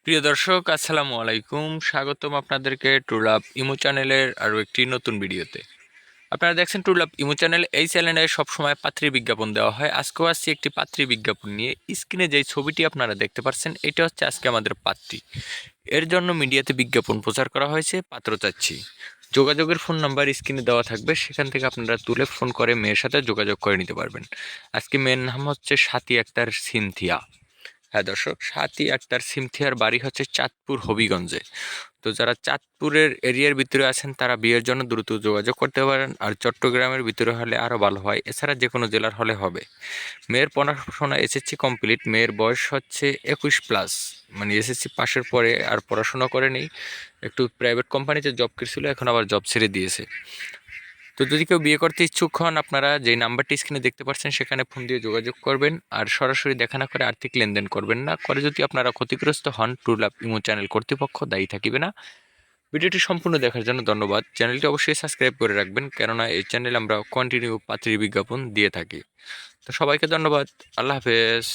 প্রিয় দর্শক, আসসালামু আলাইকুম। স্বাগতম আপনাদেরকে ট্রুলাভ ইমো চ্যানেলের আরও একটি নতুন ভিডিওতে। আপনারা দেখছেন ট্রুলাভ ইমো চ্যানেল। এই চ্যানেলে সবসময় পাত্রী বিজ্ঞাপন দেওয়া হয়। আজকেও আসছি একটি পাত্রী বিজ্ঞাপন নিয়ে। স্ক্রিনে যেই ছবিটি আপনারা দেখতে পাচ্ছেন, এটা হচ্ছে আজকে আমাদের পাত্রী। এর জন্য মিডিয়াতে বিজ্ঞাপন প্রচার করা হয়েছে, পাত্র চাচ্ছি। যোগাযোগের ফোন নাম্বার স্ক্রিনে দেওয়া থাকবে, সেখান থেকে আপনারা তুলে ফোন করে মেয়ের সাথে যোগাযোগ করে নিতে পারবেন। আজকে মেয়ের নাম হচ্ছে সাথী আক্তার সিনথিয়া। হ্যাঁ দর্শক, সাথী আক্তার সিনথিয়ার বাড়ি হচ্ছে চাঁদপুর হবিগঞ্জে। তো যারা চাঁদপুরের এরিয়ার ভিতরে আছেন তারা বিয়ের জন্য দ্রুত যোগাযোগ করতে পারেন, আর চট্টগ্রামের ভিতরে হলে আরও ভালো হয়। এছাড়া যে কোনো জেলার হলে হবে। মেয়ের পড়াশোনা এসএসসি কমপ্লিট। মেয়ের বয়স হচ্ছে 21+, মানে এসএসসি পাশের পরে আর পড়াশোনা করেনি। একটু প্রাইভেট কোম্পানিতে জব করছিল, এখন আবার জব ছেড়ে দিয়েছে। তো যদি কেউ বিয়ে করতে ইচ্ছুক হন, আপনারা যে নাম্বারটি স্ক্রিনে দেখতে পাচ্ছেন সেখানে ফোন দিয়ে যোগাযোগ করবেন। আর সরাসরি দেখা না করে আর্থিক লেনদেন করবেন না। করে যদি আপনারা ক্ষতিগ্রস্ত হন, ট্রুলাভ ইমো চ্যানেল কর্তৃপক্ষ দায়ী থাকিবে না। ভিডিওটি সম্পূর্ণ দেখার জন্য ধন্যবাদ। চ্যানেলটি অবশ্যই সাবস্ক্রাইব করে রাখবেন, কেননা এই চ্যানেলে আমরা কন্টিনিউ পাত্রী বিজ্ঞাপন দিয়ে থাকি। তো সবাইকে ধন্যবাদ। আল্লাহ হাফেজ।